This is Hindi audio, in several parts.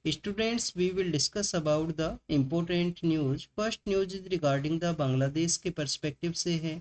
Students, we will discuss about the important news. First news is regarding the Bangladesh के पर्सपेक्टिव से है।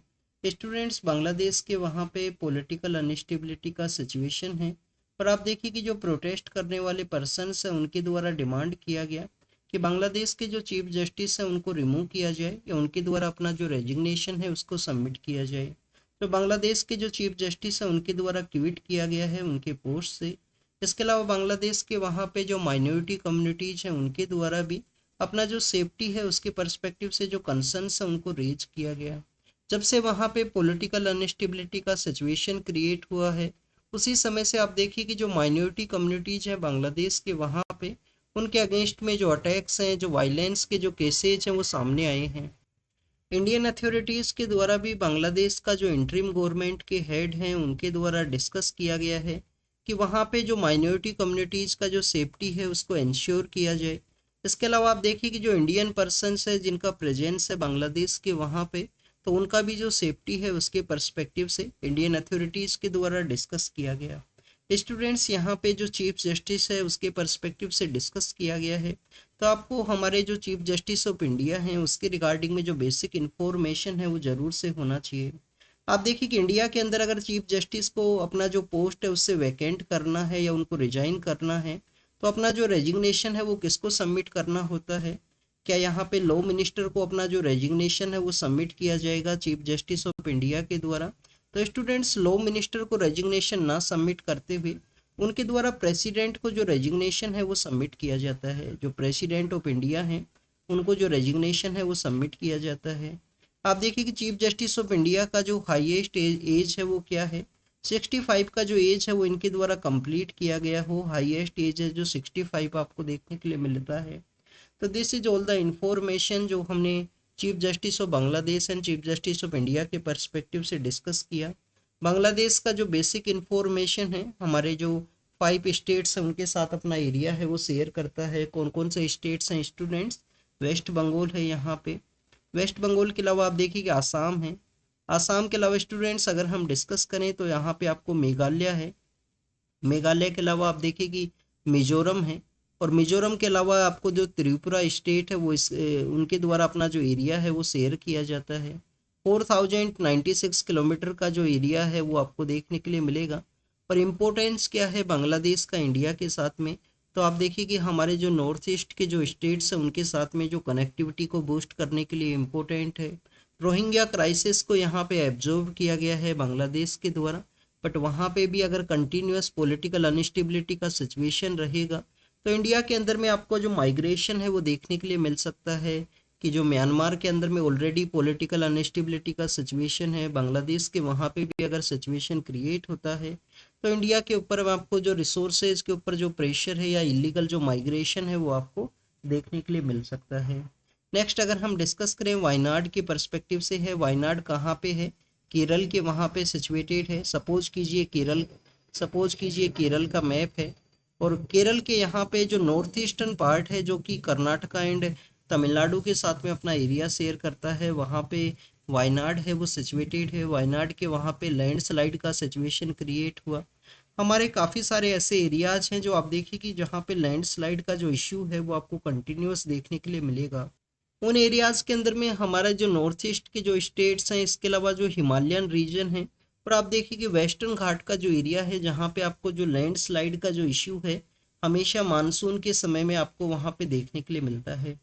स्टूडेंट्स, बांग्लादेश के वहाँ पे पॉलिटिकल अनस्टेबिलिटी का सिचुएशन है और आप देखिए कि जो प्रोटेस्ट करने वाले पर्सन्स हैं उनके द्वारा डिमांड किया गया कि बांग्लादेश के जो चीफ जस्टिस हैं उनको रिमूव किया जाए या उनके द्वारा अपना जो रेजिग्नेशन है उसको सबमिट किया जाए। तो बांग्लादेश के जो चीफ जस्टिस हैं उनके द्वारा क्विट किया गया है उनके पोस्ट से। इसके अलावा बांग्लादेश के वहाँ पे जो माइनॉरिटी कम्युनिटीज हैं उनके द्वारा भी अपना जो सेफ्टी है उसके पर्सपेक्टिव से जो कंसर्न्स है उनको रेज किया गया। जब से वहाँ पे पॉलिटिकल अनस्टेबिलिटी का सिचुएशन क्रिएट हुआ है उसी समय से आप देखिए कि जो माइनॉरिटी कम्युनिटीज हैं बांग्लादेश के वहाँ पे उनके अगेंस्ट में जो अटैक्स हैं, जो वायलेंस के जो केसेज हैं वो सामने आए हैं। इंडियन अथॉरिटीज़ के द्वारा भी बांग्लादेश का जो इंटरिम गवर्नमेंट के हेड हैं उनके द्वारा डिस्कस किया गया है कि वहाँ पे जो माइनॉरिटी कम्युनिटीज़ का जो सेफ्टी है उसको इंश्योर किया जाए। इसके अलावा आप देखिए कि जो इंडियन पर्सनस है जिनका प्रेजेंस है बांग्लादेश के वहाँ पे, तो उनका भी जो सेफ्टी है उसके पर्सपेक्टिव से इंडियन अथॉरिटीज़ के द्वारा डिस्कस किया गया। स्टूडेंट्स, यहाँ पे जो चीफ जस्टिस है उसके पर्सपेक्टिव से डिस्कस किया गया है। तो आपको हमारे जो चीफ जस्टिस ऑफ इंडिया हैं उसके रिगार्डिंग में जो बेसिक इन्फॉर्मेशन है वो ज़रूर से होना चाहिए। आप देखिए कि इंडिया के अंदर अगर चीफ जस्टिस को अपना जो पोस्ट है उससे वैकेंट करना है या उनको रिजाइन करना है तो अपना जो रेजिग्नेशन है वो किसको सबमिट करना होता है? क्या यहाँ पे लॉ मिनिस्टर को अपना जो रेजिग्नेशन है वो सबमिट किया जाएगा चीफ जस्टिस ऑफ इंडिया के द्वारा? तो स्टूडेंट्स, लॉ मिनिस्टर को रेजिग्नेशन ना सबमिट करते हुए उनके द्वारा प्रेसिडेंट को जो रेजिग्नेशन है वो सबमिट किया जाता है। जो प्रेसिडेंट ऑफ इंडिया हैं उनको जो रेजिग्नेशन है वो सबमिट किया जाता है। आप देखिए कि चीफ जस्टिस ऑफ इंडिया का जो हाईएस्ट एज है वो क्या है? 65 का जो एज है वो इनके द्वारा कंप्लीट किया गया हो। हाईएस्ट एज है जो 65 आपको देखने के लिए मिलता है। तो this is all the information जो हमने chief justice of Bangladesh and chief justice of India के पर्सपेक्टिव से डिस्कस किया। बांग्लादेश का जो बेसिक इंफॉर्मेशन है हमारे जो 5 स्टेट्स हैं उनके साथ अपना एरिया है वो शेयर करता है। कौन कौन से स्टेट्स हैं स्टूडेंट्स? वेस्ट बंगाल है यहाँ पे। वेस्ट बंगाल के अलावा आप देखिए कि आसाम है। आसाम के अलावा स्टूडेंट्स अगर हम डिस्कस करें तो यहाँ पे आपको मेघालय है। मेघालय के अलावा आप देखिए कि मिजोरम है। और मिजोरम के अलावा आपको जो त्रिपुरा स्टेट है वो उनके द्वारा अपना जो एरिया है वो शेयर किया जाता है। 4096 किलोमीटर का जो एरिया है वो आपको देखने के लिए मिलेगा। और इम्पोर्टेंस क्या है बांग्लादेश का इंडिया के साथ में? तो आप देखिए कि हमारे जो नॉर्थ ईस्ट के जो स्टेट्स हैं उनके साथ में जो कनेक्टिविटी को बूस्ट करने के लिए इम्पोर्टेंट है। रोहिंग्या क्राइसिस को यहाँ पे एब्जॉर्व किया गया है बांग्लादेश के द्वारा। बट वहाँ पे भी अगर कंटिन्यूस पॉलिटिकल अनस्टेबिलिटी का सिचुएशन रहेगा तो इंडिया के अंदर में आपको जो माइग्रेशन है वो देखने के लिए मिल सकता है कि जो म्यांमार के अंदर में ऑलरेडी पॉलिटिकल अनस्टेबिलिटी का सिचुएशन है, बांग्लादेश के वहाँ पे भी अगर सिचुएशन क्रिएट होता है तो इंडिया के ऊपर आपको जो रिसोर्सेज के ऊपर जो प्रेशर है या इलीगल जो माइग्रेशन है वो आपको देखने के लिए मिल सकता है। नेक्स्ट अगर हम डिस्कस करें वायनाड के पर्सपेक्टिव से है। वायनाड कहाँ पे है? केरल के वहाँ पे सिचुएटेड है। सपोज कीजिए केरल का मैप है और केरल के यहाँ पे जो नॉर्थ ईस्टर्न पार्ट है जो कि कर्नाटका एंड तमिलनाडु के साथ में अपना एरिया शेयर करता है, वहाँ पे वायनाड है वो सिचुएटेड है। वायनाड के वहाँ पे लैंडस्लाइड का सिचुएशन क्रिएट हुआ। हमारे काफ़ी सारे ऐसे एरियाज हैं जो आप देखिए कि जहाँ पे लैंडस्लाइड का जो इश्यू है वो आपको कंटिन्यूस देखने के लिए मिलेगा। उन एरियाज के अंदर में हमारा जो नॉर्थ ईस्ट के जो स्टेट्स हैं, इसके अलावा जो हिमालयन रीजन है, और आप देखिए कि वेस्टर्न घाट का जो एरिया है जहाँ पे आपको जो लैंडस्लाइड का जो इश्यू है हमेशा मानसून के समय में आपको वहाँ पे देखने के लिए मिलता है।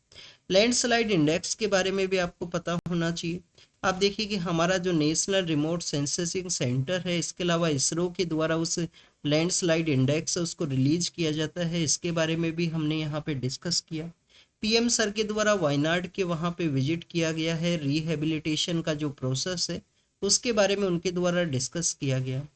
लैंडस्लाइड इंडेक्स के बारे में भी आपको पता होना चाहिए। आप देखिए कि हमारा जो नेशनल रिमोट सेंसिंग सेंटर है, इसके अलावा इसरो के द्वारा उस लैंडस्लाइड इंडेक्स है उसको रिलीज किया जाता है। इसके बारे में भी हमने यहाँ पे डिस्कस किया। पीएम सर के द्वारा वायनाड के वहाँ पे विजिट किया गया है। रिहेबिलिटेशन का जो प्रोसेस है उसके बारे में उनके द्वारा डिस्कस किया गया।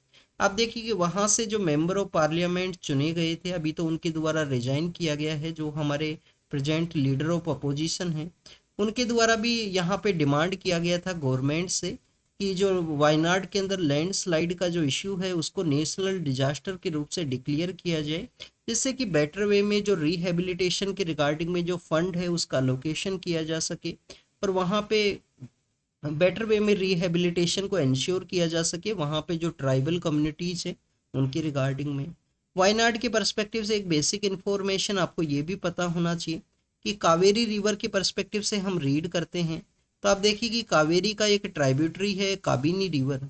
आप देखिए कि वहाँ से जो मेंबर ऑफ पार्लियामेंट चुने गए थे अभी तो उनके द्वारा रिजाइन किया गया है। जो हमारे प्रेजेंट लीडर ऑफ अपोजिशन हैं उनके द्वारा भी यहाँ पे डिमांड किया गया था गवर्नमेंट से कि जो वायनाड के अंदर लैंडस्लाइड का जो इश्यू है उसको नेशनल डिजास्टर के रूप से डिक्लेयर किया जाए, जिससे कि बेटर वे में जो रिहेबिलिटेशन के रिगार्डिंग में जो फंड है उसका लोकेशन किया जा सके और वहाँ पे बेटर वे में रिहेबिलिटेशन को इंश्योर किया जा सके वहाँ पे जो ट्राइबल कम्युनिटीज़ है उनकी रिगार्डिंग में। वायनाड के पर्सपेक्टिव से एक बेसिक इन्फॉर्मेशन आपको ये भी पता होना चाहिए कि कावेरी रिवर के पर्सपेक्टिव से हम रीड करते हैं तो आप देखिए कि कावेरी का एक ट्राइब्यूटरी है काबिनी रिवर।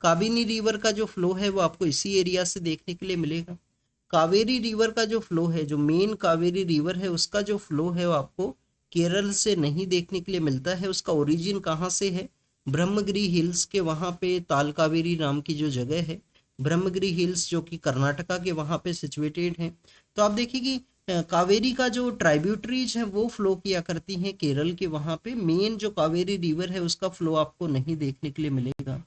काबिनी रिवर का जो फ्लो है वो आपको इसी एरिया से देखने के लिए मिलेगा। कावेरी रिवर का जो फ्लो है, जो मेन कावेरी रिवर है, उसका जो फ्लो है वो आपको केरल से नहीं देखने के लिए मिलता है। उसका ओरिजिन कहाँ से है? ब्रह्मगिरी हिल्स के वहाँ पे ताल कावेरी नाम की जो जगह है, ब्रह्मगिरी हिल्स जो कि कर्नाटका के वहाँ पे सिचुएटेड है। तो आप देखिए कि कावेरी का जो ट्राइब्यूटरीज है वो फ्लो किया करती हैं केरल के वहाँ पे। मेन जो कावेरी रिवर है उसका फ्लो आपको नहीं देखने के लिए मिलेगा।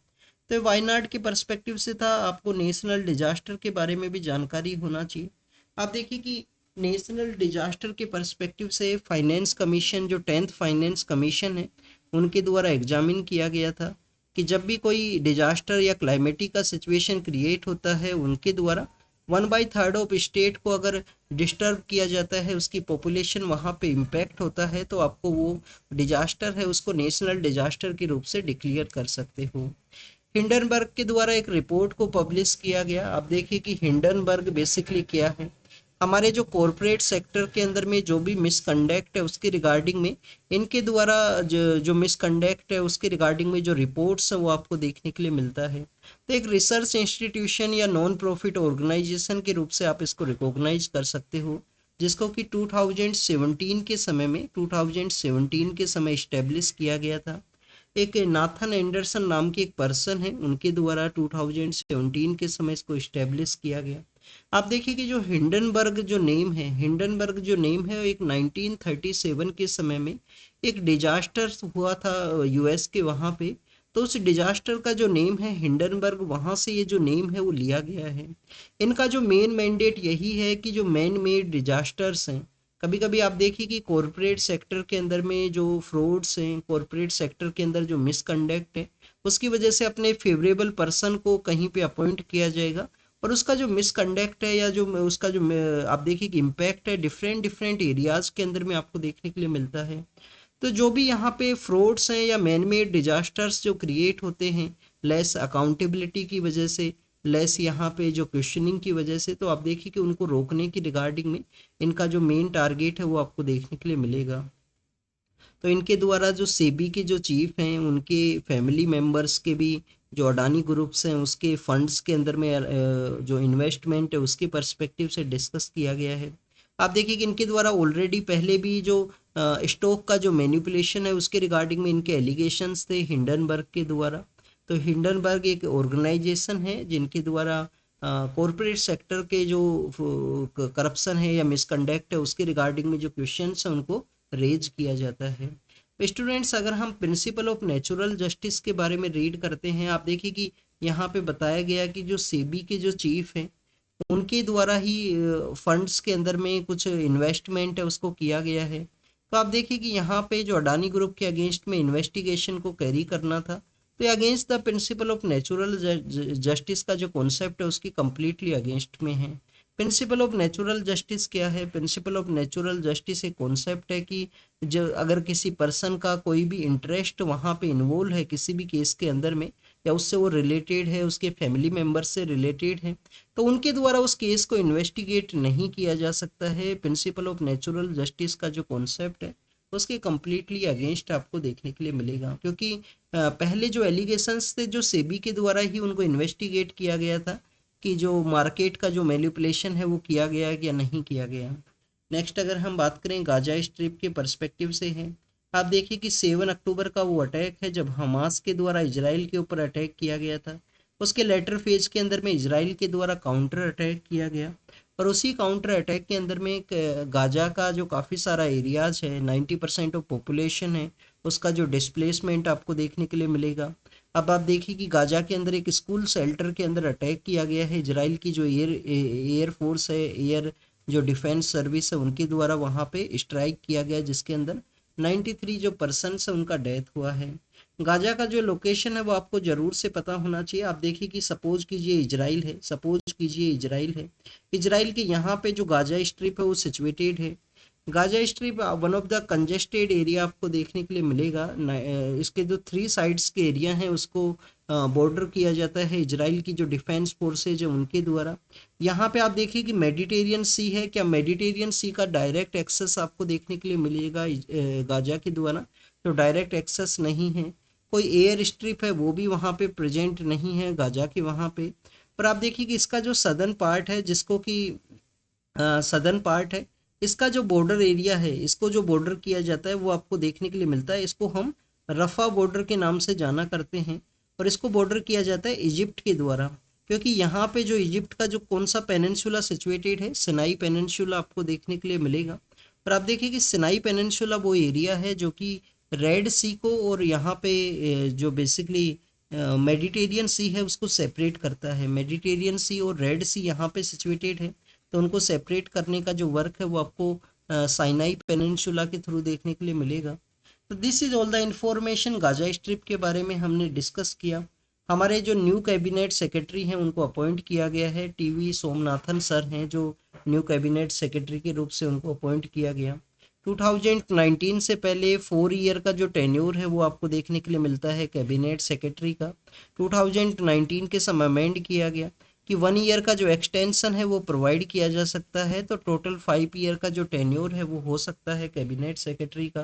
तो वायनाड के पर्सपेक्टिव से था, आपको नेशनल डिजास्टर के बारे में भी जानकारी होना चाहिए। आप देखिए कि नेशनल डिजास्टर के पर्सपेक्टिव से फाइनेंस कमीशन, जो 10th फाइनेंस कमीशन है, उनके द्वारा एग्जामिन किया गया था कि जब भी कोई डिजास्टर या क्लाइमेटिक का सिचुएशन क्रिएट होता है, उनके द्वारा 1/3 ऑफ स्टेट को अगर डिस्टर्ब किया जाता है, उसकी पॉपुलेशन वहाँ पे इम्पैक्ट होता है, तो आपको वो डिजास्टर है उसको नेशनल डिजास्टर के रूप से डिक्लेयर कर सकते हो। हिंडनबर्ग के द्वारा एक रिपोर्ट को पब्लिश किया गया। आप देखिए कि हिंडनबर्ग बेसिकली क्या है, हमारे जो कॉरपोरेट सेक्टर के अंदर में जो भी मिसकंडक्ट है उसके रिगार्डिंग में, इनके द्वारा जो मिसकंडक्ट है उसके रिगार्डिंग में जो रिपोर्ट्स है वो आपको देखने के लिए मिलता है। तो एक रिसर्च इंस्टीट्यूशन या नॉन प्रॉफिट ऑर्गेनाइजेशन के रूप से आप इसको रिकॉग्नाइज कर सकते हो, जिसको कि 2017 के समय इस्टेब्लिश किया गया था। एक नाथन एंडरसन नाम के एक पर्सन है, उनके द्वारा 2017 के समय इसको इस्टेब्लिश किया गया। आप देखिए कि जो हिंडनबर्ग जो नेम है, हिंडनबर्ग जो नेम है, एक 1937 के समय में एक डिजास्टर हुआ था यूएस के वहाँ पे। तो उस डिजास्टर का जो नेम है हिंडनबर्ग, वहाँ से ये जो नेम है वो लिया गया है। इनका जो मेन मैंडेट यही है कि जो मैन मेड डिजास्टर्स हैं, कभी कभी आप देखिए कि कॉरपोरेट सेक्टर के अंदर में जो फ्रॉड्स हैं, कॉरपोरेट सेक्टर के अंदर जो मिसकंडक्ट है, उसकी वजह से अपने फेवरेबल पर्सन को कहीं पे अपॉइंट किया जाएगा और उसका जो मिसकंडक्ट है या जो उसका जो आप देखिए कि इम्पैक्ट है डिफरेंट डिफरेंट एरियाज के अंदर में आपको देखने के लिए मिलता है। तो जो भी यहाँ पे फ्रॉड्स हैं या मैन मेड डिजास्टर्स जो क्रिएट होते हैं लेस अकाउंटेबिलिटी की वजह से, लेस यहाँ पे जो क्वेश्चनिंग की वजह से, तो आप देखिए कि उनको रोकने की रिगार्डिंग में इनका जो मेन टारगेट है वो आपको देखने के लिए मिलेगा। तो इनके द्वारा जो सेबी के जो चीफ हैं उनके फैमिली मेंबर्स के भी, जो अडानी ग्रुप्स हैं उसके फंड्स के अंदर में जो इन्वेस्टमेंट है उसके पर्सपेक्टिव से डिस्कस किया गया है। आप देखिए कि इनके द्वारा ऑलरेडी पहले भी जो स्टॉक का जो मैनिपुलेशन है उसके रिगार्डिंग में इनके एलिगेशंस थे हिंडनबर्ग के द्वारा। तो हिंडनबर्ग एक ऑर्गेनाइजेशन है जिनके द्वारा कॉरपोरेट सेक्टर के जो करप्शन है या मिसकंडक्ट है उसके रिगार्डिंग में जो क्वेश्चंस हैं उनको रेज किया जाता है। तो स्टूडेंट्स, अगर हम प्रिंसिपल ऑफ नेचुरल जस्टिस के बारे में रीड करते हैं, आप देखिए कि यहाँ पे बताया गया कि जो सेबी के जो चीफ हैं उनके द्वारा ही फंड्स के अंदर में कुछ इन्वेस्टमेंट है उसको किया गया है। तो आप देखिए कि यहाँ पे जो अडानी ग्रुप के अगेंस्ट में इन्वेस्टिगेशन को कैरी करना था, तो ये against the principle of natural justice का जो कॉन्सेप्ट है उसकी कम्प्लीटली अगेंस्ट में है। प्रिंसिपल ऑफ नेचुरल जस्टिस क्या है? प्रिंसिपल ऑफ नेचुरल जस्टिस एक कॉन्सेप्ट है कि जो अगर किसी पर्सन का कोई भी इंटरेस्ट वहाँ पे इन्वॉल्व है किसी भी केस के अंदर में, या उससे वो रिलेटेड है, उसके फैमिली मेम्बर्स से रिलेटेड है, तो उनके द्वारा उस केस को इन्वेस्टिगेट नहीं किया जा सकता है। प्रिंसिपल ऑफ नेचुरल जस्टिस का जो कॉन्सेप्ट है उसके कम्प्लीटली अगेंस्ट आपको देखने के लिए मिलेगा, क्योंकि पहले जो एलिगेशंस थे जो सेबी के द्वारा ही उनको इन्वेस्टिगेट किया गया था कि जो मार्केट का जो मैनिपुलेशन है वो किया गया या नहीं किया गया। नेक्स्ट अगर हम बात करें गाजा स्ट्रिप के पर्सपेक्टिव से है, आप देखिए कि 7 अक्टूबर का वो अटैक है जब हमास के द्वारा इजराइल के ऊपर अटैक किया गया था। उसके लेटर फेज के अंदर में इजराइल के द्वारा काउंटर अटैक किया गया और उसी काउंटर अटैक के अंदर में एक गाजा का जो काफ़ी सारा एरियाज है, 90% ऑफ पॉपुलेशन है, उसका जो डिस्प्लेसमेंट आपको देखने के लिए मिलेगा। अब आप देखिए कि गाजा के अंदर एक स्कूल शेल्टर के अंदर अटैक किया गया है। इजराइल की जो एयर फोर्स है, एयर जो डिफेंस सर्विस है, उनके द्वारा वहाँ पे स्ट्राइक किया गया जिसके अंदर 93 जो पर्सन है उनका डेथ हुआ है। गाजा का जो लोकेशन है वो आपको जरूर से पता होना चाहिए। आप देखिए कि सपोज कीजिए इजराइल है, सपोज कीजिए इजराइल है, इजराइल के यहाँ पे जो गाजा स्ट्रिप है वो सिचुएटेड है। Gaza strip one of the congested area आपको देखने के लिए मिलेगा। इसके जो 3 साइड्स के एरिया हैं उसको बॉर्डर किया जाता है इजराइल की जो डिफेंस फोर्सेज है उनके द्वारा। यहाँ पे आप देखिए कि मेडिटेरियन सी है, क्या मेडिटेरियन सी का डायरेक्ट एक्सेस आपको देखने के लिए मिलेगा गाजा के द्वारा? तो डायरेक्ट एक्सेस नहीं है। कोई एयर स्ट्रिप है वो भी वहाँ पे प्रेजेंट नहीं है गाजा के वहाँ पे। पर आप देखिए कि इसका जो सदर्न पार्ट है, जिसको कि सदर्न पार्ट है, इसका जो बॉर्डर एरिया है, इसको जो बॉर्डर किया जाता है वो आपको देखने के लिए मिलता है। इसको हम रफा बॉर्डर के नाम से जाना करते हैं और इसको बॉर्डर किया जाता है इजिप्ट के द्वारा। क्योंकि यहाँ पे जो इजिप्ट का जो कौन सा पेनिनसुला सिचुएटेड है, सिनाई पेनिनसुला आपको देखने के लिए मिलेगा। पर आप देखिए कि सिनाई पेनिनसुला वो एरिया है जो कि रेड सी को और यहाँ पे जो बेसिकली मेडिटेरियन सी है उसको सेपरेट करता है। मेडिटेरियन सी और रेड सी यहाँ पे सिचुएटेड है, तो उनको सेपरेट करने का जो वर्क है वो आपको साइनाई पेनिनसुला के थ्रू देखने के लिए मिलेगा। तो this is all the information Gaza strip के बारे में हमने डिस्कस किया। हमारे जो न्यू कैबिनेट सेक्रेटरी हैं उनको अपॉइंट किया गया है, टीवी सोमनाथन सर हैं जो न्यू कैबिनेट सेक्रेटरी के रूप से उनको अपॉइंट किया गया। 2019 से पहले 4 ईयर का जो टेन्योर है वो आपको देखने के लिए मिलता है कैबिनेट सेक्रेटरी का। 2019 के समय अमेंड किया गया कि 1 ईयर का जो एक्सटेंशन है वो प्रोवाइड किया जा सकता है, तो टोटल 5 ईयर का जो टेन्योर है वो हो सकता है कैबिनेट सेक्रेटरी का।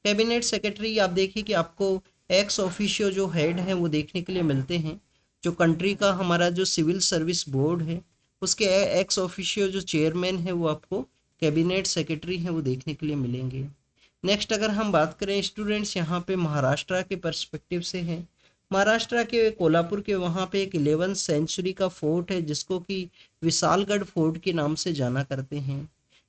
कैबिनेट सेक्रेटरी आप देखिए कि आपको एक्स ऑफिशियो जो हेड हैं वो देखने के लिए मिलते हैं। जो कंट्री का हमारा जो सिविल सर्विस बोर्ड है उसके एक्स ऑफिशियो जो चेयरमैन है वो आपको कैबिनेट सेक्रेटरी हैं वो देखने के लिए मिलेंगे। नेक्स्ट अगर हम बात करें स्टूडेंट्स, यहाँ पे महाराष्ट्र के पर्सपेक्टिव से है। महाराष्ट्र के कोल्हापुर के वहाँ पे एक 11वीं सेंचुरी का फोर्ट है जिसको कि विशालगढ़ फोर्ट के नाम से जाना करते हैं,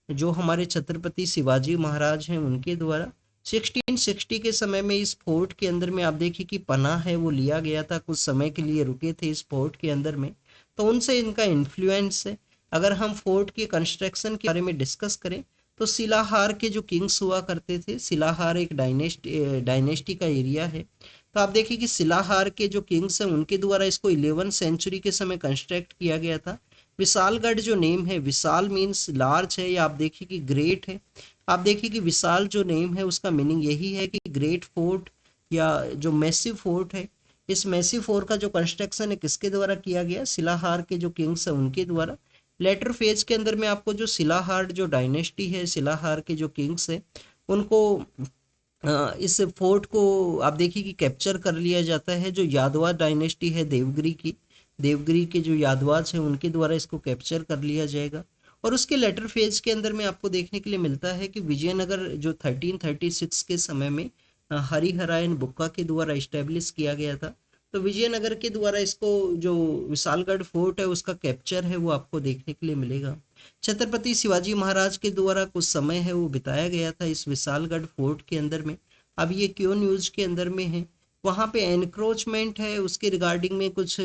जो हमारे छत्रपति शिवाजी महाराज हैं उनके द्वारा 1660 के समय में इस फोर्ट के अंदर में आप देखिए कि पनाह है वो लिया गया था, कुछ समय के लिए रुके थे इस फोर्ट के अंदर में, तो उनसे इनका इन्फ्लुएंस है। अगर हम फोर्ट के कंस्ट्रक्शन के बारे में डिस्कस करें तो शिलाहार के जो किंग्स हुआ करते थे, शिलाहार एक डायनेस्टी का एरिया है, तो आप देखिए कि शिलाहार के जो किंग्स हैं उनके द्वारा इसको 11वीं सेंचुरी के समय कंस्ट्रक्ट किया गया था। विशालगढ़ जो नेम है, विशाल मीन्स लार्ज है या आप देखिए कि ग्रेट है। आप देखिए कि विशाल जो नेम है उसका मीनिंग यही है कि ग्रेट फोर्ट या जो मैसिव फोर्ट है। इस मैसिव फोर्ट का जो कंस्ट्रक्शन है किसके द्वारा किया गया? शिलाहार के जो किंग्स है उनके द्वारा। लेटर फेज के अंदर में आपको जो शिलाहार जो डायनेस्टी है, शिलाहार के जो किंग्स है उनको इस फोर्ट को आप देखिए कि कैप्चर कर लिया जाता है। जो यादवा डायनेस्टी है देवगिरी की, देवगिरी के जो यादवाज हैं उनके द्वारा इसको कैप्चर कर लिया जाएगा। और उसके लेटर फेज के अंदर में आपको देखने के लिए मिलता है कि विजयनगर जो 1336 के समय में हरिहरायन बुक्का के द्वारा इस्टेब्लिश किया गया था, तो विजयनगर के द्वारा इसको जो विशालगढ़ फोर्ट है उसका कैप्चर है वो आपको देखने के लिए मिलेगा। छत्रपति शिवाजी महाराज के द्वारा कुछ समय है वो बिताया गया था इस विशालगढ़ फोर्ट के अंदर में। अब ये क्यों न्यूज के अंदर में है? वहाँ पे एनक्रोचमेंट है उसके रिगार्डिंग में कुछ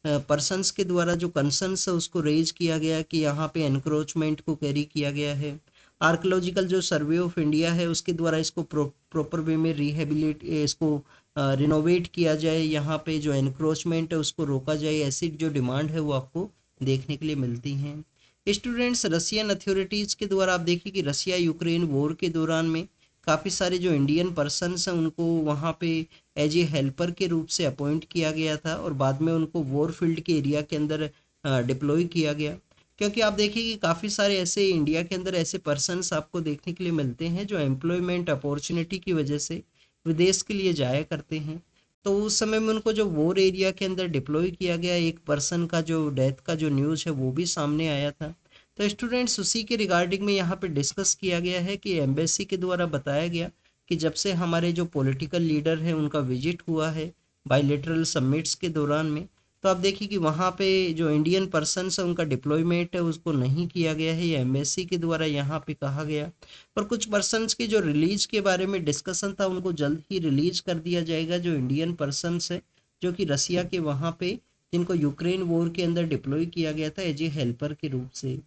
पर्सन्स के द्वारा जो कंसर्न्स है उसको रेज किया गया कि यहाँ पे एनक्रोचमेंट को कैरी किया गया है। आर्कोलॉजिकल जो सर्वे ऑफ इंडिया है उसके द्वारा इसको प्रॉपर वे में रिहेबिलिट इसको रिनोवेट किया जाए, यहाँ पे जो एनक्रोचमेंट है उसको रोका जाए, ऐसी जो डिमांड है वो आपको देखने के लिए मिलती हैं। स्टूडेंट्स, रशियन अथॉरिटीज़ के द्वारा आप देखिए कि रशिया यूक्रेन वॉर के दौरान में काफ़ी सारे जो इंडियन पर्सन्स हैं उनको वहाँ पे एज ए हेल्पर के रूप से अपॉइंट किया गया था और बाद में उनको वॉर फील्ड के एरिया के अंदर डिप्लॉय किया गया। क्योंकि आप देखिए कि काफ़ी सारे ऐसे इंडिया के अंदर ऐसे पर्सन्स आपको देखने के लिए मिलते हैं जो एम्प्लॉयमेंट अपॉर्चुनिटी की वजह से विदेश के लिए जाया करते हैं। तो उस समय में उनको जो वॉर एरिया के अंदर डिप्लॉय किया गया, एक पर्सन का जो डेथ का जो न्यूज़ है वो भी सामने आया था। तो स्टूडेंट्स, उसी के रिगार्डिंग में यहाँ पे डिस्कस किया गया है कि एम्बेसी के द्वारा बताया गया कि जब से हमारे जो पॉलिटिकल लीडर हैं उनका विजिट हुआ है बायलेटरल समिट्स के दौरान में, तो आप देखिए कि वहाँ पे जो इंडियन पर्सन्स है उनका डिप्लॉयमेंट है उसको नहीं किया गया है, ये एम्बेसी के द्वारा यहाँ पे कहा गया। पर कुछ पर्सन्स के जो रिलीज के बारे में डिस्कशन था उनको जल्द ही रिलीज कर दिया जाएगा, जो इंडियन पर्सन्स है जो कि रसिया के वहाँ पे जिनको यूक्रेन वॉर के अंदर डिप्लॉय किया गया था एज ए हेल्पर के रूप से।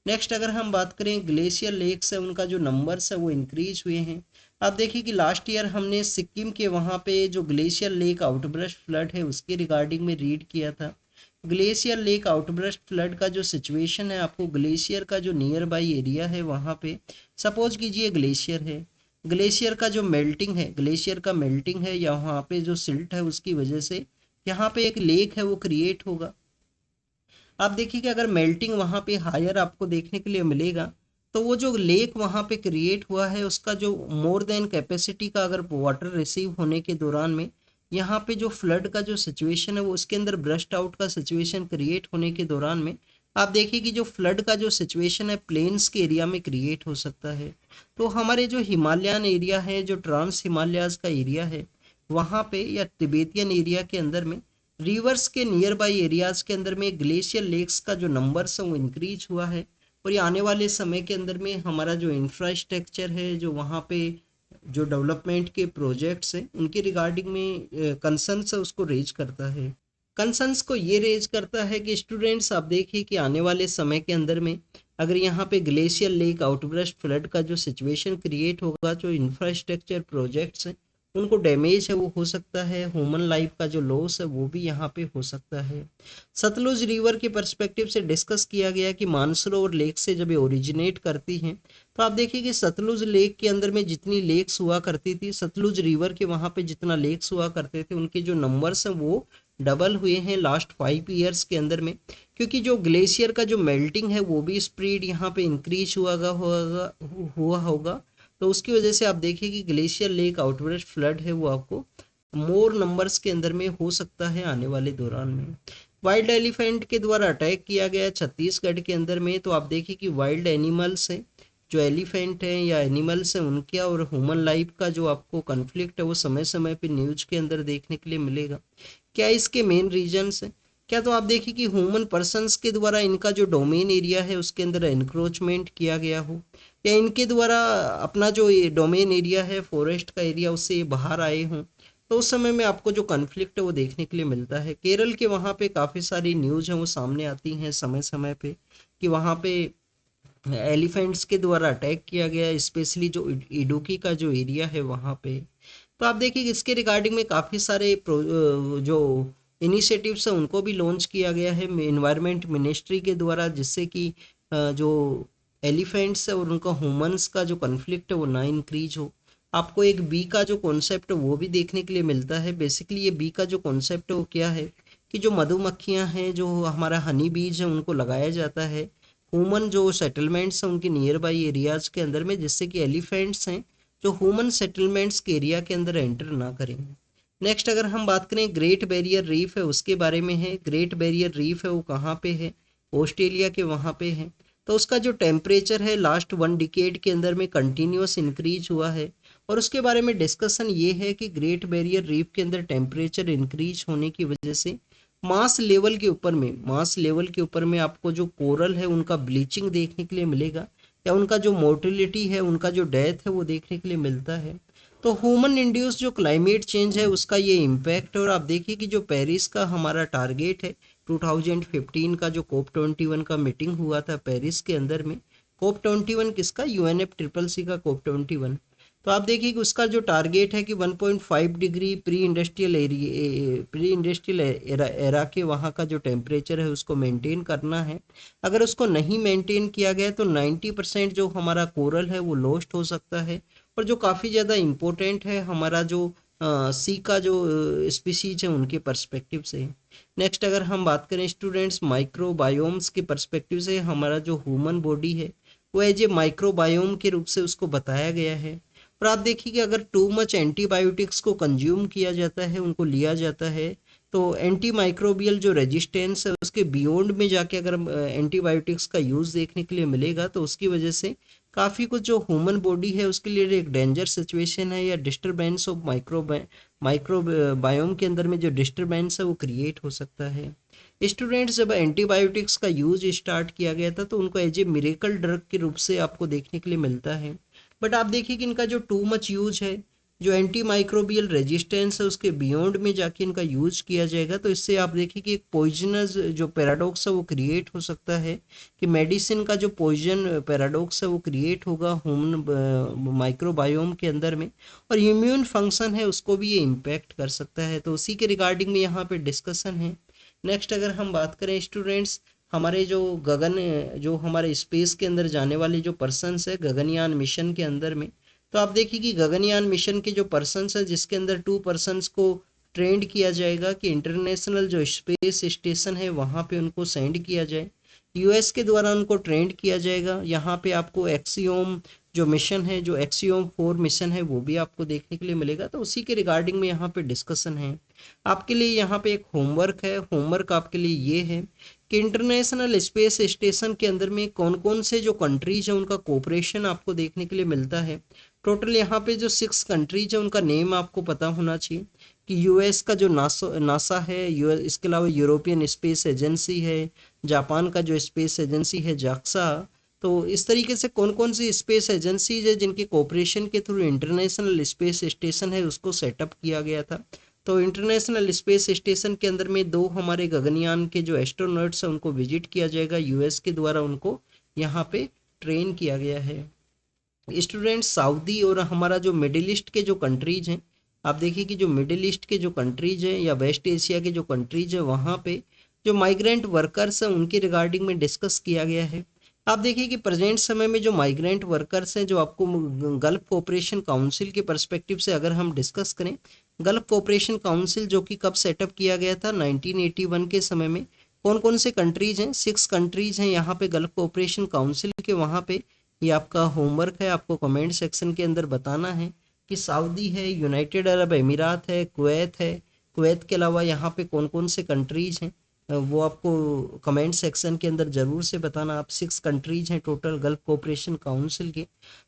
नेक्स्ट अगर हम बात करें ग्लेशियर लेक्स है उनका जो नंबर्स है वो इंक्रीज हुए हैं। आप देखिए कि लास्ट ईयर हमने सिक्किम के वहाँ पे जो ग्लेशियर लेक आउटब्रस्ट फ्लड है उसके रिगार्डिंग में रीड किया था। ग्लेशियर लेक आउटब्रस्ट फ्लड का जो सिचुएशन है, आपको ग्लेशियर का जो नियर बाई एरिया है वहाँ पे सपोज कीजिए ग्लेशियर है, ग्लेशियर का जो मेल्टिंग है, ग्लेशियर का मेल्टिंग है या वहाँ पे जो सिल्ट है उसकी वजह से यहाँ पे एक लेक है वो क्रिएट होगा। आप देखिए कि अगर मेल्टिंग वहाँ पे हायर आपको देखने के लिए मिलेगा, तो वो जो लेक वहाँ पे क्रिएट हुआ है उसका जो मोर देन कैपेसिटी का अगर वाटर रिसीव होने के दौरान में यहाँ पे जो फ्लड का जो सिचुएशन है वो उसके अंदर ब्रस्ट आउट का सिचुएशन क्रिएट होने के दौरान में आप देखिए कि जो फ्लड का जो सिचुएशन है प्लेन्स के एरिया में क्रिएट हो सकता है। तो हमारे जो हिमालयन एरिया है, जो ट्रांस हिमालयाज का एरिया है, वहाँ पे या तिबेतियन एरिया के अंदर में रिवर्स के नियर बाई एरियाज के अंदर में ग्लेशियर लेक्स का जो नंबर्स है वो इंक्रीज हुआ है। और ये आने वाले समय के अंदर में हमारा जो इंफ्रास्ट्रक्चर है, जो वहाँ पे जो डेवलपमेंट के प्रोजेक्ट्स हैं उनके रिगार्डिंग में कंसर्न्स है उसको रेज करता है। कंसर्न्स को ये रेज करता है कि स्टूडेंट्स आप देखिए कि आने वाले समय के अंदर में अगर यहाँ पे ग्लेशियर लेक आउटब्रस्ट फ्लड का जो सिचुएशन क्रिएट होगा, जो इंफ्रास्ट्रक्चर प्रोजेक्ट्स हैं उनको डैमेज है वो हो सकता है, ह्यूमन लाइफ का जो लॉस है वो भी यहाँ पे हो सकता है। सतलुज रिवर के पर्सपेक्टिव से डिस्कस किया गया कि मानसरोवर लेक से जब ये ओरिजिनेट करती हैं, तो आप देखिए कि सतलुज लेक के अंदर में जितनी लेक्स हुआ करती थी, सतलुज रिवर के वहाँ पे जितना लेक्स हुआ करते थे उनके जो नंबर्स हैं वो डबल हुए हैं लास्ट 5 ईयर्स के अंदर में। क्योंकि जो ग्लेशियर का जो मेल्टिंग है वो भी स्पीड यहाँ पे इंक्रीज हुआ होगा। तो उसकी वजह से आप देखिए कि ग्लेशियर लेक आउटबर्स्ट फ्लड है वो आपको मोर नंबर्स के अंदर में हो सकता है आने वाले दौरान में। वाइल्ड एलिफेंट के द्वारा अटैक किया गया छत्तीसगढ़ के अंदर में, तो आप देखिए कि वाइल्ड एनिमल्स हैं, जो एलिफेंट हैं या एनिमल्स हैं उनके और ह्यूमन लाइफ का जो आपको कन्फ्लिक्ट है वो समय समय पे न्यूज के अंदर देखने के लिए मिलेगा। क्या इसके मेन रीजंस हैं? क्या तो आप देखिए कि ह्यूमन पर्सन्स के द्वारा इनका जो डोमेन एरिया है उसके अंदर एनक्रोचमेंट किया गया हो, या इनके द्वारा अपना जो ये डोमेन एरिया है फॉरेस्ट का एरिया उससे ये बाहर आए हों, तो उस समय में आपको जो कन्फ्लिक्ट है वो देखने के लिए मिलता है। केरल के वहाँ पे काफ़ी सारी न्यूज़ हैं वो सामने आती हैं समय समय पे कि वहाँ पे एलिफेंट्स के द्वारा अटैक किया गया, स्पेशली जो इडुक्की का जो एरिया है वहाँ पे। तो आप देखिए कि इसके रिगार्डिंग में काफ़ी सारे जो इनिशिएटिव्स हैं उनको भी लॉन्च किया गया है इन्वायरमेंट मिनिस्ट्री के द्वारा, जिससे कि जो एलिफेंट्स है और उनका ह्यूमंस का जो कन्फ्लिक्ट है वो ना इंक्रीज हो। आपको एक बी का जो कॉन्सेप्ट है वो भी देखने के लिए मिलता है। बेसिकली ये बी का जो कॉन्सेप्ट है वो क्या है कि जो मधुमक्खियां हैं, जो हमारा हनी बीज है उनको लगाया जाता है ह्यूमन जो सेटलमेंट्स हैं उनके नियर बाई एरियाज के अंदर में, जिससे कि एलिफेंट्स हैं जो ह्यूमन सेटलमेंट्स के एरिया के अंदर एंटर ना करें। नेक्स्ट अगर हम बात करें ग्रेट बैरियर रीफ है उसके बारे में है। ग्रेट बैरियर रीफ है वो कहाँ पे है? ऑस्ट्रेलिया के वहाँ पे है। तो उसका जो टेम्परेचर है लास्ट 1 डिकेड के अंदर में कंटिन्यूस इंक्रीज हुआ है। और उसके बारे में डिस्कशन ये है कि ग्रेट बैरियर रीफ के अंदर टेम्परेचर इंक्रीज होने की वजह से मास लेवल के ऊपर में आपको जो कोरल है उनका ब्लीचिंग देखने के लिए मिलेगा, या उनका जो मोर्टिलिटी है, उनका जो डेथ है वो देखने के लिए मिलता है। तो ह्यूमन इंड्यूस जो क्लाइमेट चेंज है उसका ये इम्पैक्ट है। और आप देखिए कि जो पेरिस का हमारा टारगेट है 2015 का, जो COP21 का मीटिंग हुआ था पेरिस के अंदर में, COP21 किसका? UNFCCC का COP21। तो आप देखिए कि उसका जो टारगेट है कि 1.5 डिग्री प्री इंडस्ट्रियल एरा के वहाँ का जो टेम्परेचर है उसको मेंटेन करना है। अगर उसको नहीं मेंटेन किया गया तो 90% जो हमारा कोरल है वो लॉस्ट हो सकता है। और जो काफ़ी ज़्यादा इम्पोर्टेंट है हमारा जो सी का जो स्पीसीज है उनके पर्सपेक्टिव से। नेक्स्ट अगर हम बात करें स्टूडेंट्स माइक्रोबायोम्स के पर्सपेक्टिव से, हमारा जो ह्यूमन बॉडी है वो एज ए माइक्रोबायोम के रूप से उसको बताया गया है। और आप देखिए कि अगर टू मच एंटीबायोटिक्स को कंज्यूम किया जाता है, उनको लिया जाता है, तो एंटी माइक्रोबियल जो रेजिस्टेंस है उसके बियॉन्ड में जाके अगर एंटीबायोटिक्स का यूज़ देखने के लिए मिलेगा तो उसकी वजह से काफ़ी कुछ जो ह्यूमन बॉडी है उसके लिए एक डेंजर सिचुएशन है, या डिस्टरबेंस ऑफ माइक्रोबायोम के अंदर में जो डिस्टरबेंस है वो क्रिएट हो सकता है। स्टूडेंट्स जब एंटीबायोटिक्स का यूज स्टार्ट किया गया था तो उनको एज ए मिरेकल ड्रग के रूप से आपको देखने के लिए मिलता है। बट आप देखिए कि इनका जो टू मच यूज है, जो एंटी माइक्रोबियल रेजिस्टेंस है उसके बियॉन्ड में जाके इनका यूज किया जाएगा, तो इससे आप देखिए कि एक पॉइजनस जो पैराडॉक्स है वो क्रिएट हो सकता है, कि मेडिसिन का जो पॉइजन पैराडॉक्स है वो क्रिएट होगा ह्यूमन माइक्रोबायोम के अंदर में, और इम्यून फंक्शन है उसको भी ये इम्पैक्ट कर सकता है। तो उसी के रिगार्डिंग में यहाँ पे डिस्कशन है। नेक्स्ट अगर हम बात करें स्टूडेंट्स, हमारे जो गगन जो हमारे स्पेस के अंदर जाने वाले जो पर्सन्स है गगनयान मिशन के अंदर में, तो आप देखिए कि गगनयान मिशन के जो पर्सन्स है जिसके अंदर 2 पर्सन्स को ट्रेंड किया जाएगा कि इंटरनेशनल जो स्पेस स्टेशन है वहाँ पे उनको सेंड किया जाए। यूएस के द्वारा उनको ट्रेंड किया जाएगा। यहाँ पे आपको एक्सियोम जो मिशन है, जो एक्सियोम 4 मिशन है, वो भी आपको देखने के लिए मिलेगा। तो उसी के रिगार्डिंग में यहाँ पे डिस्कशन है। आपके लिए यहाँ पे एक होमवर्क है। होमवर्क आपके लिए ये है कि इंटरनेशनल स्पेस स्टेशन के अंदर में कौन कौन से जो कंट्रीज है उनका कोऑपरेशन आपको देखने के लिए मिलता है। टोटल यहाँ पे जो 6 कंट्रीज है उनका नेम आपको पता होना चाहिए कि यूएस का जो नासा है, यूएस, इसके अलावा यूरोपियन स्पेस एजेंसी है, जापान का जो स्पेस एजेंसी है जाक्सा। तो इस तरीके से कौन कौन सी स्पेस एजेंसीज है जिनके कोऑपरेशन के थ्रू इंटरनेशनल स्पेस स्टेशन है उसको सेटअप किया गया था। तो इंटरनेशनल स्पेस स्टेशन के अंदर में 2 हमारे गगनयान के जो एस्ट्रोनॉट्स हैं उनको विजिट किया जाएगा। यूएस के द्वारा उनको यहाँ पे ट्रेन किया गया है। स्टूडेंट, सऊदी और हमारा जो मिडिल ईस्ट के जो कंट्रीज हैं, आप देखिए कि जो मिडिल ईस्ट के जो कंट्रीज हैं या वेस्ट एशिया के जो कंट्रीज हैं वहाँ पे जो माइग्रेंट वर्कर्स हैं उनके रिगार्डिंग में डिस्कस किया गया है। आप देखिए कि प्रेजेंट समय में जो माइग्रेंट वर्कर्स हैं, जो आपको गल्फ कोऑपरेशन काउंसिल के पर्सपेक्टिव से अगर हम डिस्कस करें, गल्फ कोऑपरेशन काउंसिल जो कि कब सेटअप किया गया था, 1981 के समय में। कौन कौन से कंट्रीज हैं? 6 कंट्रीज हैं यहाँ पे गल्फ कोऑपरेशन काउंसिल के। वहाँ पे ये आपका होमवर्क है, आपको कमेंट सेक्शन के अंदर बताना है कि सऊदी है, यूनाइटेड अरब अमीरात है, कुवैत है। कुवैत के अलावा यहाँ पे कौन कौन से कंट्रीज हैं वो आपको कमेंट सेक्शन के अंदर जरूर से बताना। आप 6 कंट्रीज हैं टोटल गल्फ कोऑपरेशन काउंसिल के।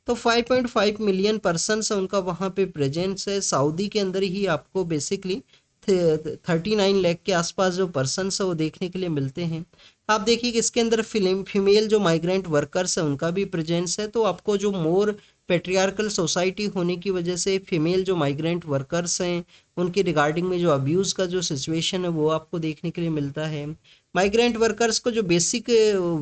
तो 5.5 मिलियन पर्सन है उनका वहाँ पे प्रेजेंस है। सऊदी के अंदर ही आपको बेसिकली 39 लाख के आसपास जो पर्सन है वो देखने के लिए मिलते हैं। आप देखिए कि इसके अंदर फीमेल जो माइग्रेंट वर्कर्स है उनका भी प्रेजेंस है। तो आपको जो मोर पेट्रियार्कल सोसाइटी होने की वजह से फीमेल जो माइग्रेंट वर्कर्स हैं उनके रिगार्डिंग में जो अब्यूज़ का जो सिचुएशन है वो आपको देखने के लिए मिलता है। माइग्रेंट वर्कर्स को जो बेसिक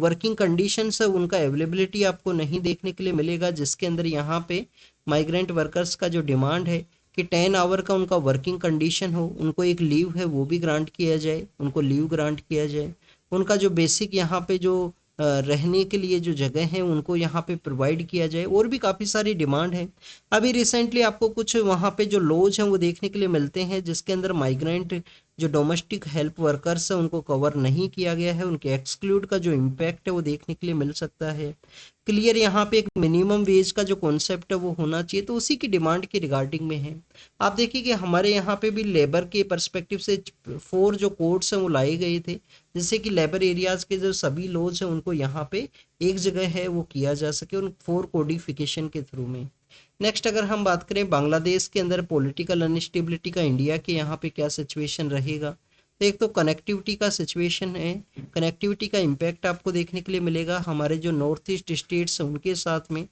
वर्किंग कंडीशंस है उनका अवेलेबिलिटी आपको नहीं देखने के लिए मिलेगा, जिसके अंदर यहाँ पे माइग्रेंट वर्कर्स का जो डिमांड है कि 10 आवर का उनका वर्किंग कंडीशन हो, उनको एक लीव है वो भी ग्रांट किया जाए, उनको लीव ग्रांट किया जाए। उनका जो बेसिक यहाँ पे जो रहने के लिए जो जगह है उनको यहाँ पे प्रोवाइड किया जाए, और भी काफ़ी सारी डिमांड है। अभी रिसेंटली आपको कुछ वहाँ पे जो लॉज हैं वो देखने के लिए मिलते हैं जिसके अंदर माइग्रेंट जो डोमेस्टिक हेल्प वर्कर्स हैं उनको कवर नहीं किया गया है, उनके एक्सक्लूड का जो इम्पैक्ट है वो देखने के लिए मिल सकता है। क्लियर यहाँ पे एक मिनिमम वेज का जो कॉन्सेप्ट है वो होना चाहिए, तो उसी की डिमांड के रिगार्डिंग में है। आप देखिए कि हमारे यहाँ पे भी लेबर के परस्पेक्टिव से 4 जो कोड्स हैं वो लाए गए थे, जिससे कि लेबर एरियाज के जो सभी लॉज हैं उनको यहाँ पे एक जगह है वो किया जा सके उन 4 कोडिफिकेशन के थ्रू में। नेक्स्ट अगर हम बात करें बांग्लादेश के अंदर पॉलिटिकल अनस्टेबिलिटी का इंडिया के यहाँ पे क्या सिचुएशन रहेगा, तो एक तो कनेक्टिविटी का सिचुएशन है। कनेक्टिविटी का इम्पैक्ट आपको देखने के लिए मिलेगा हमारे जो नॉर्थ ईस्ट स्टेट्स हैं उनके साथ में।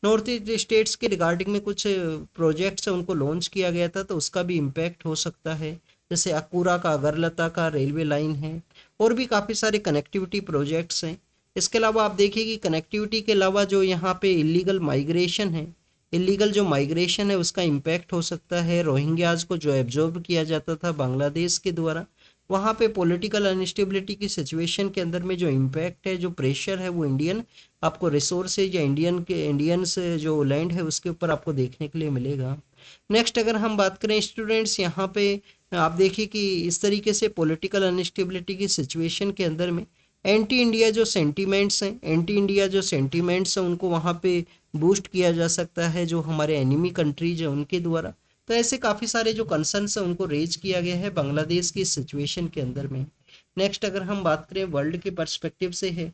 नॉर्थ ईस्ट स्टेट्स के रिगार्डिंग में कुछ प्रोजेक्ट्स हैं उनको लॉन्च किया गया था, तो उसका भी इम्पैक्ट हो सकता है, जैसे अकूरा का अगरतला का रेलवे लाइन है, और भी काफ़ी सारे कनेक्टिविटी प्रोजेक्ट्स हैं। इसके अलावा आप देखिए कि कनेक्टिविटी के अलावा जो यहाँ पे इलीगल माइग्रेशन है, इलीगल जो माइग्रेशन है उसका इम्पैक्ट हो सकता है। रोहिंग्याज को जो एब्जॉर्ब किया जाता था बांग्लादेश के द्वारा, वहाँ पे पॉलिटिकल अनस्टेबिलिटी की सिचुएशन के अंदर में जो इम्पैक्ट है, जो प्रेशर है, वो इंडियन आपको रिसोर्सेज या इंडियंस जो लैंड है उसके ऊपर आपको देखने के लिए मिलेगा। नेक्स्ट अगर हम बात करें स्टूडेंट्स, यहाँ पे आप देखिए कि इस तरीके से पॉलिटिकल अनस्टेबिलिटी की सिचुएशन के अंदर में एंटी इंडिया जो सेंटीमेंट्स हैं, एंटी इंडिया जो सेंटीमेंट्स हैं उनको वहाँ पे बूस्ट किया जा सकता है जो हमारे एनिमी कंट्रीज हैं उनके द्वारा। तो ऐसे काफ़ी सारे जो कंसर्न्स हैं उनको रेज किया गया है बांग्लादेश की सिचुएशन के अंदर में। नेक्स्ट अगर हम बात करें वर्ल्ड के पर्सपेक्टिव से है,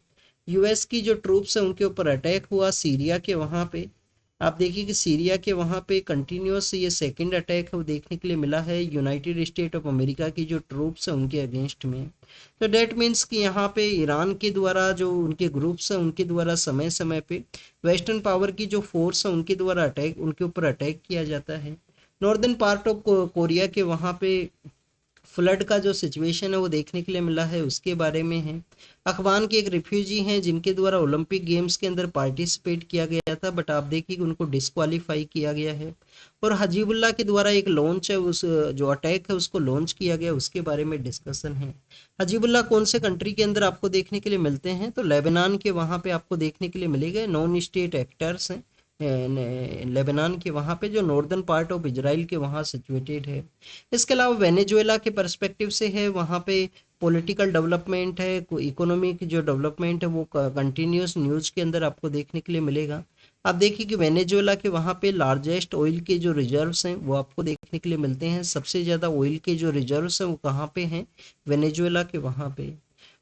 यूएस की जो ट्रूप्स हैं उनके ऊपर अटैक हुआ सीरिया के वहाँ पे। आप देखिए कि सीरिया के वहाँ पे कंटिन्यूस ये सेकंड अटैक है वो देखने के लिए मिला है यूनाइटेड स्टेट ऑफ अमेरिका की जो ट्रूप्स हैं उनके अगेंस्ट में। तो डेट मीन्स कि यहाँ पे ईरान के द्वारा जो उनके ग्रुप्स हैं उनके द्वारा समय समय पे वेस्टर्न पावर की जो फोर्स है उनके द्वारा अटैक, उनके ऊपर अटैक किया जाता है। नॉर्दर्न पार्ट ऑफ कोरिया के वहाँ पे फ्लड का जो सिचुएशन है वो देखने के लिए मिला है, उसके बारे में है। अफगान के एक रिफ्यूजी हैं जिनके द्वारा ओलंपिक गेम्स के अंदर पार्टिसिपेट किया गया था, बट आप देखिए कि उनको डिस्क्वालीफाई किया गया है। और हजीबुल्ला के द्वारा एक लॉन्च है, उस जो अटैक है उसको लॉन्च किया गया, उसके बारे में डिस्कशन है। हजीबुल्ला कौन से कंट्री के अंदर आपको देखने के लिए मिलते हैं, तो लेबनान के वहाँ पे आपको देखने के लिए मिलेगा। नॉन स्टेट एक्टर्स हैं लेबनान के वहाँ पे, जो नॉर्दर्न पार्ट ऑफ इजराइल के वहाँ सिचुएटेड है। इसके अलावा वेनेजुएला के पर्सपेक्टिव से है, वहाँ पे पॉलिटिकल डेवलपमेंट है, इकोनॉमिक जो डेवलपमेंट है वो कंटिन्यूस न्यूज़ के अंदर आपको देखने के लिए मिलेगा। आप देखिए कि वेनेजुएला के वहाँ पे लार्जेस्ट ऑयल के जो रिजर्व्स हैं वो आपको देखने के लिए मिलते हैं। सबसे ज़्यादा ऑयल के जो रिजर्व्स हैं वो कहाँ पे हैं, वेनेजुएला के वहाँ पे।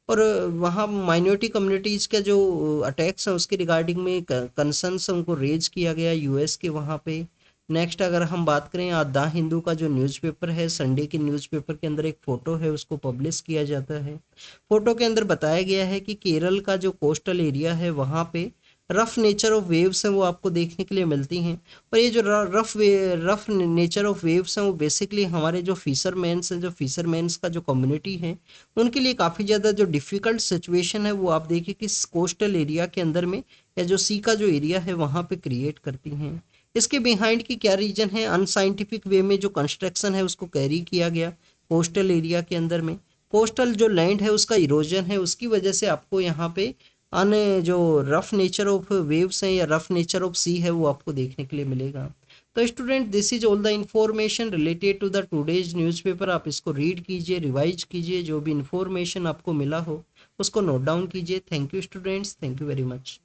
और वहाँ माइनॉरिटी कम्युनिटीज़ का जो अटैक्स है उसके रिगार्डिंग में कंसर्न्स उनको रेज किया गया यूएस के वहाँ पे। नेक्स्ट अगर हम बात करें, आज द हिंदू का जो न्यूज़पेपर है, संडे के न्यूज़पेपर के अंदर एक फ़ोटो है, उसको पब्लिश किया जाता है। फ़ोटो के अंदर बताया गया है कि केरल का जो कोस्टल एरिया है वहाँ पे रफ नेचर ऑफ वेव्स हैं वो आपको देखने के लिए मिलती हैं। और ये जो रफ नेचर ऑफ वेव्स हैं वो बेसिकली हमारे जो फिशरमैन्स हैं, जो फिशरमैन्स का जो कम्युनिटी है उनके लिए काफ़ी ज़्यादा जो डिफ़िकल्ट सिचुएशन है वो आप देखिए कि कोस्टल एरिया के अंदर में, या जो सी का जो एरिया है वहाँ पे क्रिएट करती हैं। इसके बिहाइंड की क्या रीजन है, अनसाइंटिफिक वे में जो कंस्ट्रक्शन है उसको कैरी किया गया कोस्टल एरिया के अंदर में। कोस्टल जो लैंड है उसका इरोजन है, उसकी वजह से आपको यहाँ पे अन जो रफ नेचर ऑफ वेव्स हैं या रफ नेचर ऑफ सी है वो आपको देखने के लिए मिलेगा। तो student, this is all the information related to the today's newspaper. आप इसको रीड कीजिए, रिवाइज कीजिए, जो भी इंफॉर्मेशन आपको मिला हो उसको नोट डाउन कीजिए। Thank you students, thank you very much.